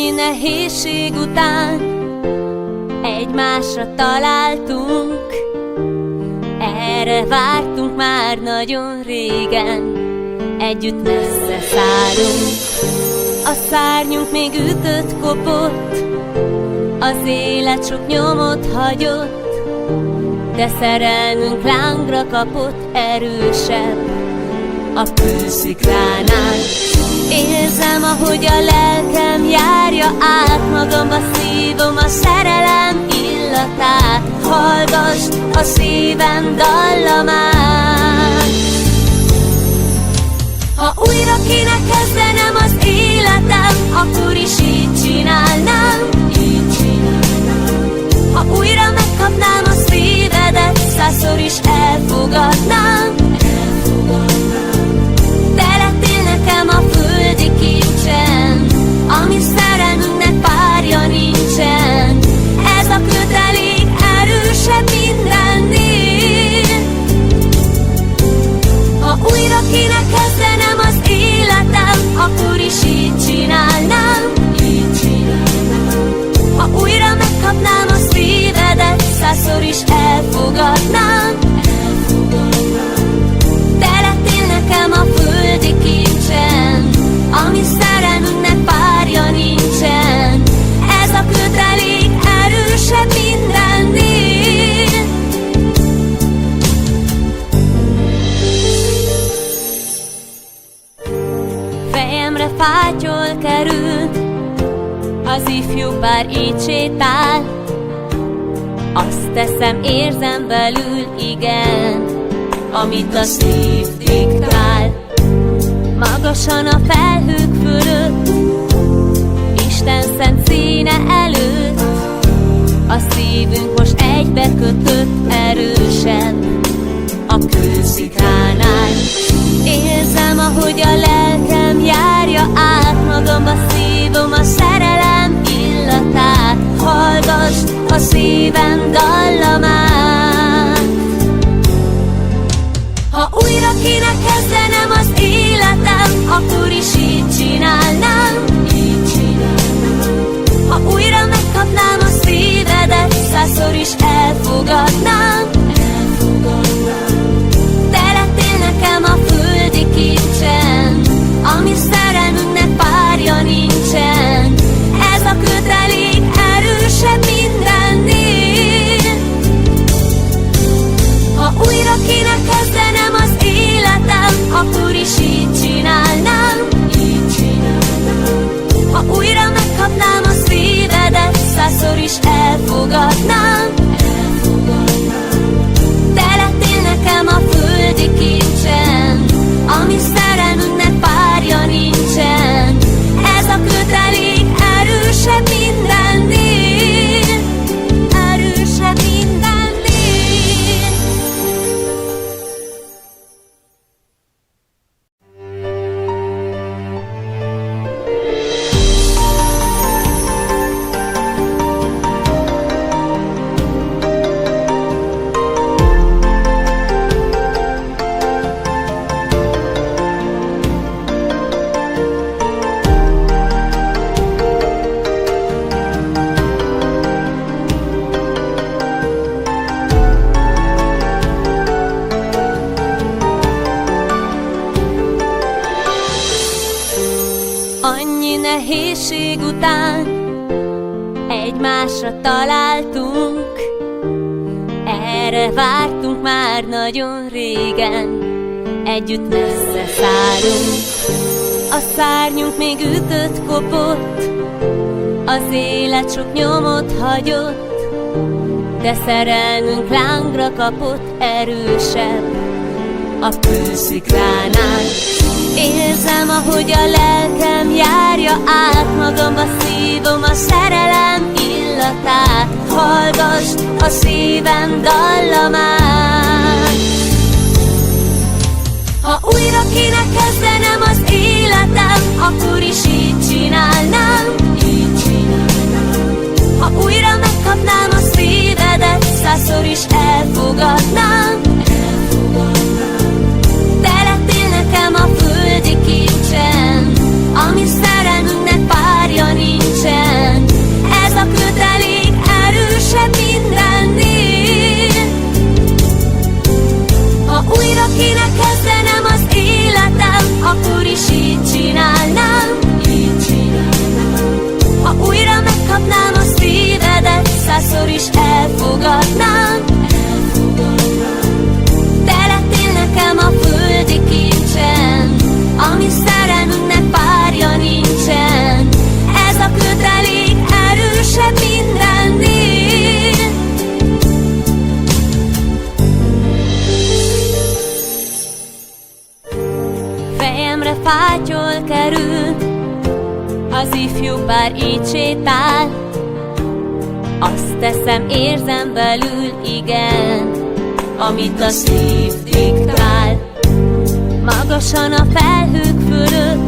Annyi nehézség után egymásra találtunk, erre vártunk már nagyon régen, együtt messze szállunk. A szárnyunk még ütött, kopott, az élet sok nyomot hagyott, de szerelmünk lángra kapott, erősebb a kősziklánál. Érzem, ahogy a lelkem járja át, magamba szívom a szerelem illatát. Hallgassd a szívem dallamát. Ha újra kéne kezdenem az életem, akkor is így csinálnám, így csinálnám. Ha újra megkapnám a szívedet, 100-szor is elfogadnám, te lettél nekem a földi kincsen, ami szerelmünknek párja nincsen. Ez a kötelék erősebb mindennél. Ha újra kéne kezdenem az életem, akkor is így csinálnám, így csinálnám. Ha újra megkapnám a szívedet, 100-szor is elfogadnám, te lettél nekem a földi kincsen, ami szerelmünknek párja nincsen. Ez a kötelék erősebb mindennél. Fejemre fátyol került, az ifjú pár így sétál. Azt teszem, érzem belül, igen, amit a szív diktál. Magasan a felhők fölött, Isten szent színe előtt, a szívünk most egybe kötött, erősebb a kősziklánál. Érzem, ahogy a lelkem járja át, magamba szívom a szerelem illatát. Hallgassd a szívem dallamát. Ha újra kéne kezdenem az életem, akkor is így csinálnám, így csinálnám. Ha újra megkapnám a szívedet, 100-szor is elfogadnám, te lettél nekem a földi kincsen, ami szerelmünknek párja nincsen. Ez a kötelék erősebb mindennél. Ha újra kéne kezdenem az életem, akkor is így csinálnám, így csinálnám. Ha újra megkapnám a szívedet, 100-szor is elfogadnám, te lettél nekem a földi kincsen, ami szerelmünknek párja nincsen. Ez a kötelék erősebb mindennél, erősebb mindennél. Annyi nehézség után egymásra találtunk, erre vártunk már nagyon régen, együtt messze szállunk. A szárnyunk még ütött, kopott, az élet sok nyomot hagyott, de szerelmünk lángra kapott, erősebb a kősziklánál. Érzem, ahogy a lelkem járja át, magamba szívom a szerelem illatát. Hallgassd a szívem dallamát. Ha újra kéne kezdenem az életem, akkor is így csinálnám, így csinálnám. Ha újra megkapnám a szívedet, 100-szor is elfogadnám, te lettél nekem a földi kincsen, ami szerelmünknek párja nincsen. fátyol kerül, az ifjú pár így sétál. Azt teszem, érzem belül, igen, amit a szív diktál. Magasan a felhők fölött